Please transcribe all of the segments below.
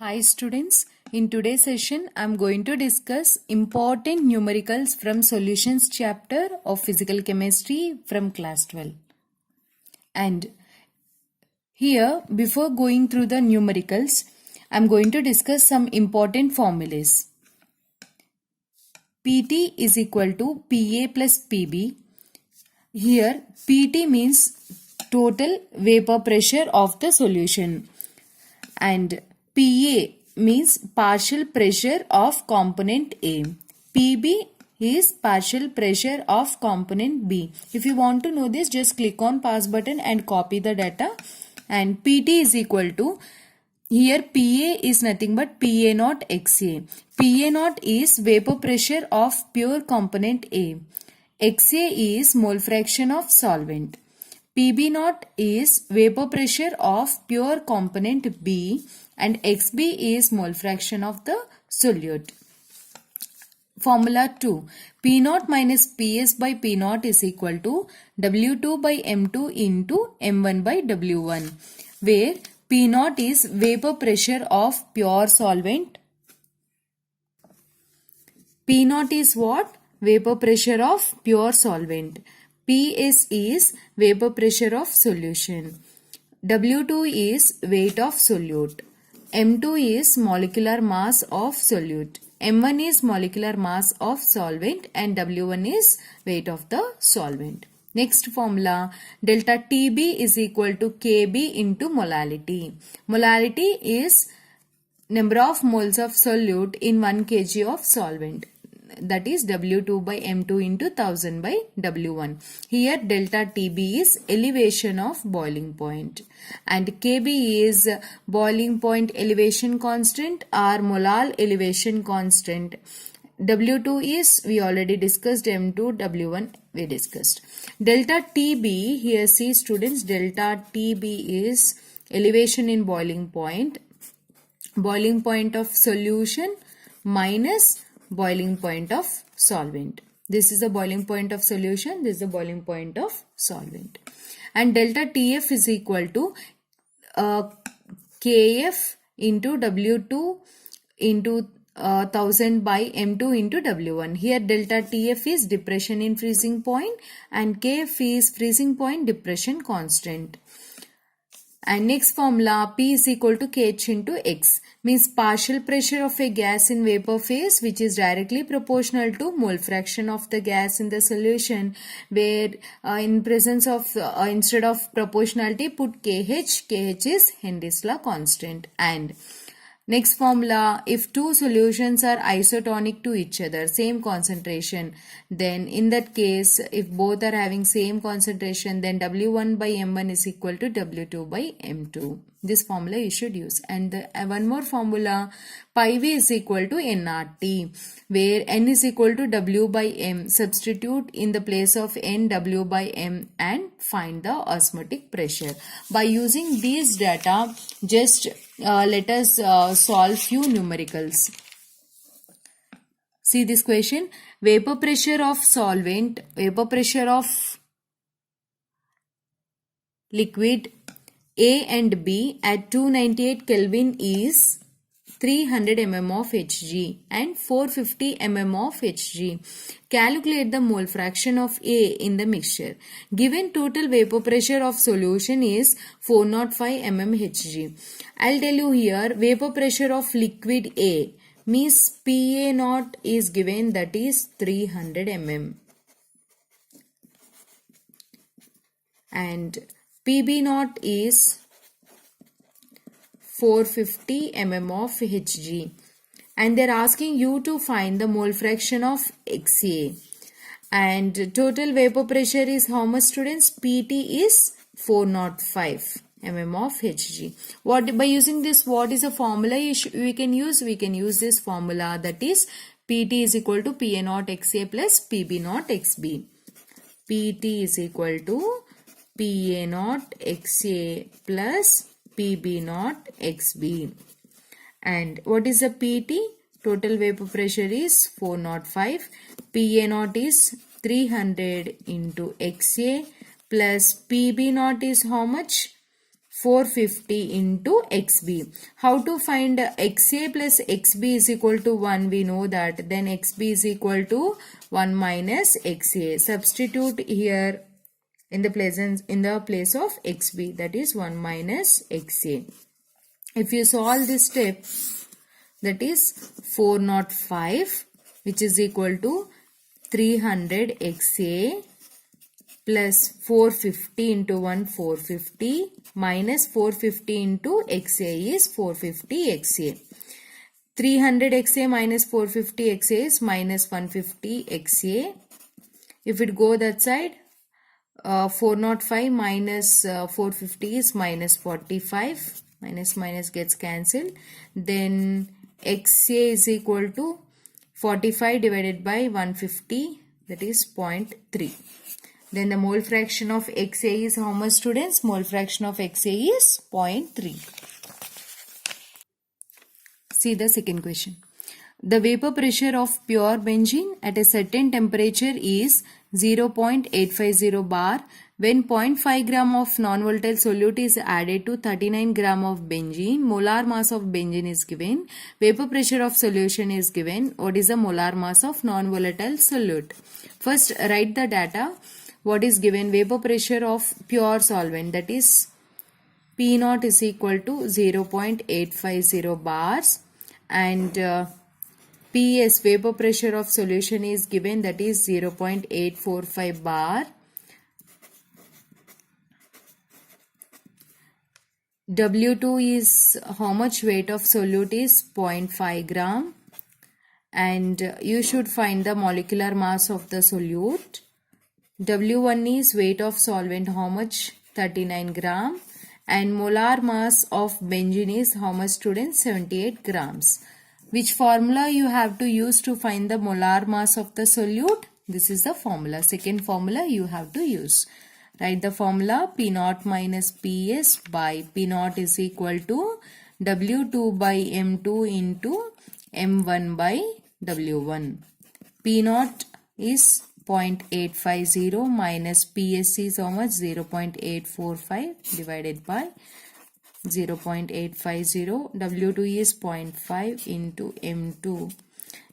Hi students, in today's session I am going to discuss important numericals from solutions chapter of physical chemistry from class 12. And here before going through the numericals, I am going to discuss some important formulas. PT is equal to PA plus PB. Here PT means total vapor pressure of the solution and PA means partial pressure of component A. PB is partial pressure of component B. If you want to know this, just click on pause button and copy the data. And PT is equal to, here PA is nothing but PA naught XA. PA naught is vapor pressure of pure component A. XA is mole fraction of solvent. PB naught is vapor pressure of pure component B and XB is mole fraction of the solute. Formula 2. P naught minus PS by P naught is equal to W2 by M2 into M1 by W1, where P naught is vapor pressure of pure solvent. P naught is what? Vapor pressure of pure solvent. PS is vapor pressure of solution. W2 is weight of solute. M2 is molecular mass of solute. M1 is molecular mass of solvent and W1 is weight of the solvent. Next formula, delta TB is equal to KB into molality. Molality is number of moles of solute in 1 kg of solvent. That is W2 by M2 into 1000 by W1. Here delta TB is elevation of boiling point and KB is boiling point elevation constant or molal elevation constant. W2 is, we already discussed, M2, W1 we discussed. Delta TB, here see students, delta TB is elevation in boiling point of solution minus boiling point of solvent. This is the boiling point of solution, this is the boiling point of solvent. And delta TF is equal to KF into W2 into 1000 by M2 into W1. Here delta TF is depression in freezing point and KF is freezing point depression constant. And next formula, P is equal to KH into X, means partial pressure of a gas in vapor phase which is directly proportional to mole fraction of the gas in the solution, where in presence of instead of proportionality put KH. KH is Henry's law constant. And next formula, if two solutions are isotonic to each other, same concentration, then in that case, if both are having same concentration, then W1 by M1 is equal to W2 by M2. This formula you should use. And one more formula, pi V is equal to nRT, where N is equal to W by M. Substitute in the place of N W by M and find the osmotic pressure. By using these data, just let us solve few numericals. See this question, vapor pressure of solvent, vapor pressure of liquid A and B at 298 Kelvin is 300 mm of Hg and 450 mm of Hg. Calculate the mole fraction of A in the mixture. Given total vapor pressure of solution is 405 mm Hg. I'll tell you here, vapor pressure of liquid A means PA naught is given, that is 300 mm. And PB naught is 450 mm of Hg, and they're asking you to find the mole fraction of XA, and total vapor pressure is how much, students? PT is 405 mm of Hg. What, by using this, what is a formula we can use? We can use this formula, that is PT is equal to PA naught XA plus PB naught XB. PT is equal to PA naught XA plus PB naught XB. And what is the PT? Total vapor pressure is 405. PA naught is 300 into XA plus PB naught is how much? 450 into XB. How to find XA plus XB is equal to 1? We know that. Then XB is equal to 1 minus XA. Substitute here in the place of XB, that is 1 minus XA. If you solve this step, that is 405, which is equal to 300 XA plus 450 into 1 450 minus 450 into XA is 450 XA. 300 XA minus 450 XA is minus 150 XA. If it go that side, 405 minus 450 is minus 45. Minus gets cancelled. Then XA is equal to 45 divided by 150, that is 0.3. Then the mole fraction of XA is how much, students? Mole fraction of XA is 0.3. See the second question. The vapor pressure of pure benzene at a certain temperature is 0.850 bar when 0.5 gram of non-volatile solute is added to 39 gram of benzene. Molar mass of benzene is given. Vapor pressure of solution is given. What is the molar mass of non-volatile solute? First, write the data. What is given? Vapor pressure of pure solvent, that is P naught is equal to 0.850 bars, and PS, vapor pressure of solution, is given, that is 0.845 bar. W2 is how much weight of solute is 0.5 gram, and you should find the molecular mass of the solute. W1 is weight of solvent, how much? 39 gram, and molar mass of benzene is how much, students? 78 grams. Which formula you have to use to find the molar mass of the solute? This is the formula. Second formula you have to use. Write the formula. P naught minus PS by P naught is equal to W2 by M2 into M1 by W1. P naught is 0.850 minus PS is how much? 0.845 divided by 0.850. W2 is 0.5 into M2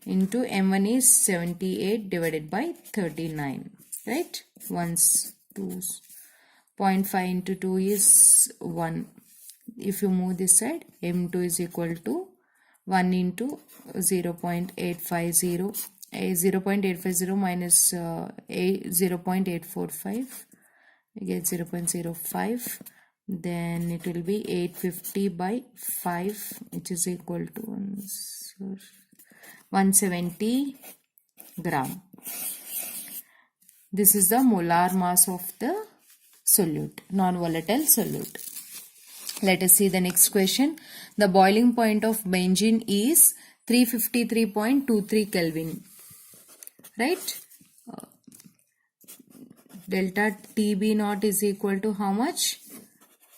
into M1 is 78 divided by 39. Right? Once 2. 0.5 into 2 is 1. If you move this side, M2 is equal to 1 into 0.850. 0.850 minus 0.845, you get 0.05. Then it will be 850 by 5, which is equal to 170 gram. This is the molar mass of the solute, non-volatile solute. Let us see the next question. The boiling point of benzene is 353.23 Kelvin. Right? Delta TB naught is equal to how much?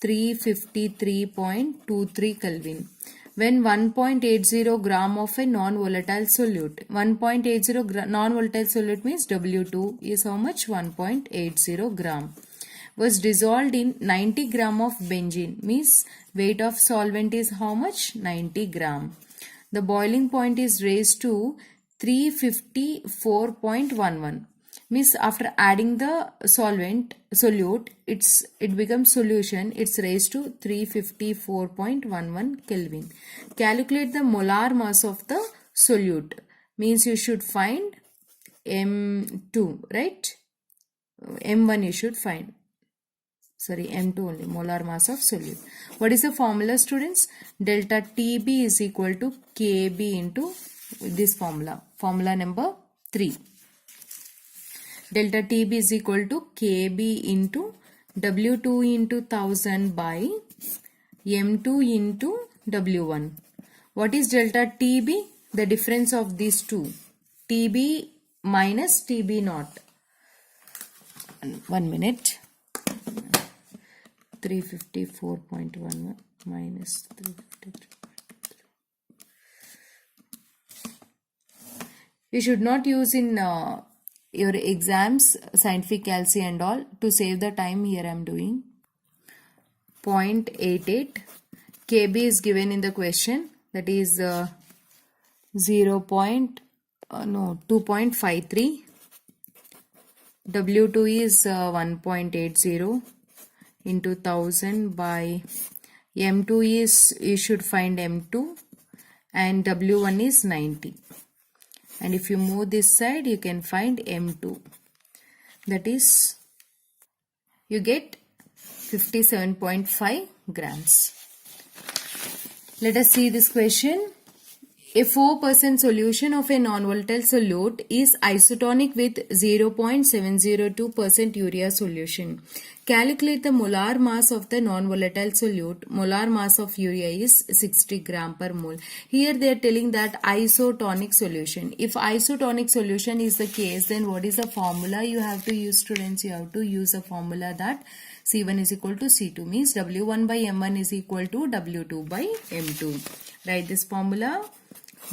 353.23 Kelvin. When 1.80 gram of a non-volatile solute, 1.80 non-volatile solute means W2 is how much? 1.80 gram. Was dissolved in 90 gram of benzene, means weight of solvent is how much? 90 gram. The boiling point is raised to 354.11, means after adding the solute, it becomes solution, it's raised to 354.11 Kelvin. Calculate the molar mass of the solute, means you should find M2, right? M1 you should find. Sorry, M2 only, molar mass of solute. What is the formula, students? Delta TB is equal to KB into this formula. Formula number 3. Delta TB is equal to KB into W2 into 1000 by M2 into W1. What is delta TB? The difference of these two. TB minus TB naught. 1 minute. 354.11 minus 353. You should not use in your exams scientific calci and all. To save the time, here I am doing. 0.88. Kb is given in the question, that is 2.53. W2 is 1.80 into 1000 by M2 is, you should find M2, and W1 is 90. And if you move this side, you can find M2. That is, you get 57.5 grams. Let us see this question. A 4% solution of a non-volatile solute is isotonic with 0.702% urea solution. Calculate the molar mass of the non-volatile solute. Molar mass of urea is 60 gram per mole. Here they are telling that isotonic solution. If isotonic solution is the case, then what is the formula you have to use, students? You have to use a formula that C1 is equal to C2, means W1 by M1 is equal to W2 by M2. Write this formula.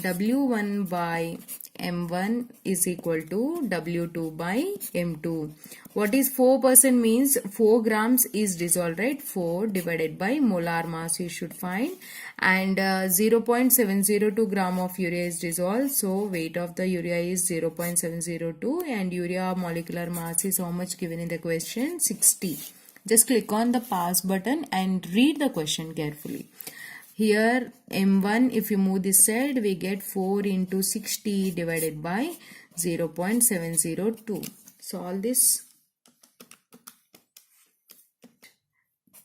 W1 by M1 is equal to W2 by M2. What is 4% means? 4 grams is dissolved, right? 4 divided by molar mass you should find. And 0.702 gram of urea is dissolved. So weight of the urea is 0.702 and urea molecular mass is how much given in the question? 60. Just click on the pass button and read the question carefully. Here M1, if you move this side, we get 4 into 60 divided by 0.702. Solve this.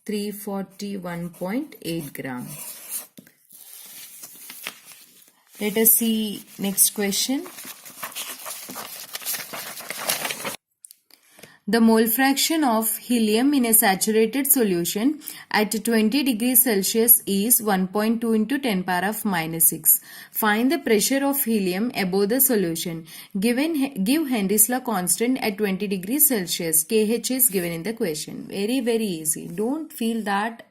341.8 gram. Let us see next question. The mole fraction of helium in a saturated solution at 20 degrees Celsius is 1.2 into 10 power of minus 6. Find the pressure of helium above the solution. Give Henry's law constant at 20 degrees Celsius. KH is given in the question. Very, very easy. Don't feel that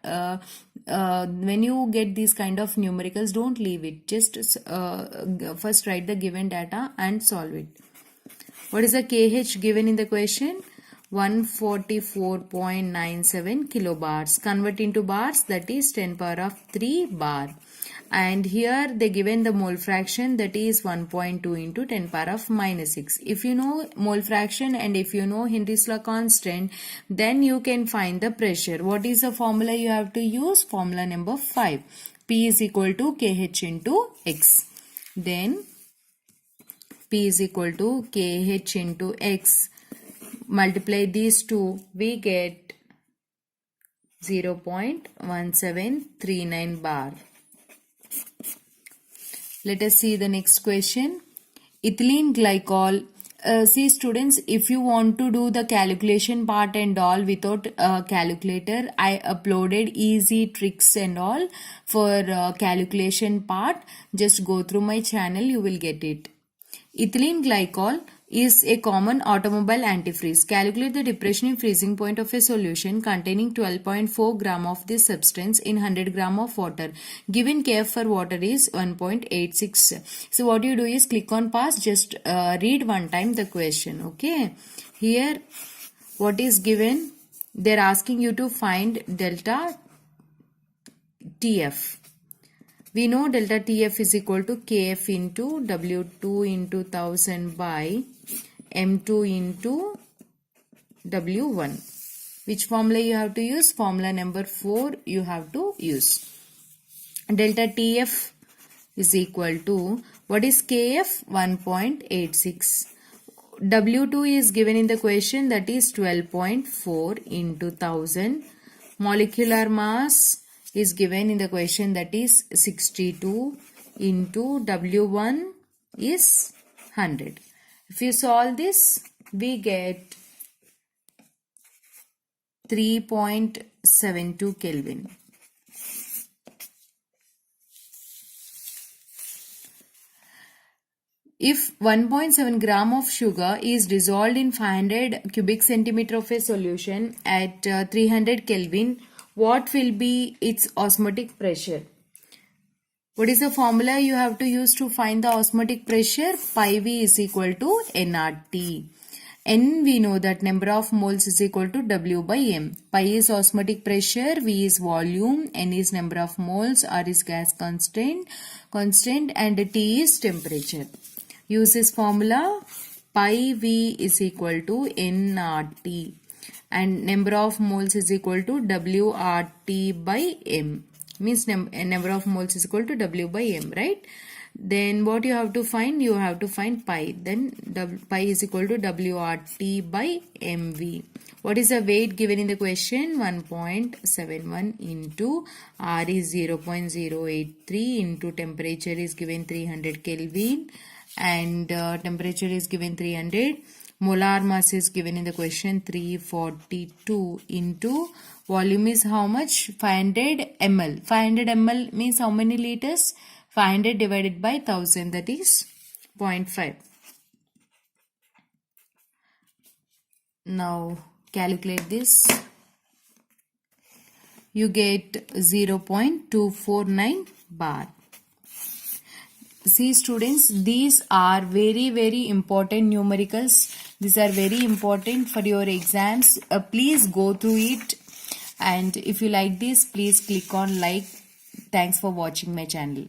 when you get these kind of numericals, don't leave it. Just first write the given data and solve it. What is the KH given in the question? 144.97 kilobars. Convert into bars, that is 10 power of 3 bar. And here they given the mole fraction, that is 1.2 into 10 power of minus 6. If you know mole fraction and if you know Henry's law constant, then you can find the pressure. What is the formula you have to use? Formula number 5. P is equal to KH into X. Then P is equal to KH into X. Multiply these two, we get 0.1739 bar. Let us see the next question. Ethylene glycol. See students, if you want to do the calculation part and all without calculator, I uploaded easy tricks and all for calculation part. Just go through my channel, you will get it. Ethylene glycol is a common automobile antifreeze. Calculate the depression in freezing point of a solution containing 12.4 gram of this substance in 100 gram of water. Given Kf for water is 1.86. So what you do is click on pause, just read one time the question. Okay. Here what is given? They are asking you to find delta TF. We know delta TF is equal to Kf into W2 into 1000 by M2 into W1. Which formula you have to use? Formula number 4 you have to use. Delta TF is equal to, what is Kf? 1.86. W2 is given in the question, that is 12.4 into 1000. Molecular mass is given in the question, that is 62 into W1 is 100. If you solve this, we get 3.72 Kelvin. If 1.7 gram of sugar is dissolved in 500 cubic centimeter of a solution at 300 Kelvin, what will be its osmotic pressure? What is the formula you have to use to find the osmotic pressure? Pi V is equal to nRT. N, we know that number of moles is equal to W by M. Pi is osmotic pressure, V is volume, N is number of moles, R is gas constant, and T is temperature. Use this formula. Pi V is equal to nRT and number of moles is equal to WRT by M. Means number of moles is equal to W by M, right? Then what you have to find? You have to find pi. Then pi is equal to WRT by MV. What is the weight given in the question? 1.71 into R is 0.083 into temperature is given 300 Kelvin and temperature is given 300. Molar mass is given in the question 342 into volume is how much? 500 ml. 500 ml means how many liters? 500 divided by 1000, that is 0.5. Now calculate this. You get 0.249 bar. See students, these are very important numericals. These are very important for your exams. Please go through it, and if you like this, please click on like. Thanks for watching my channel.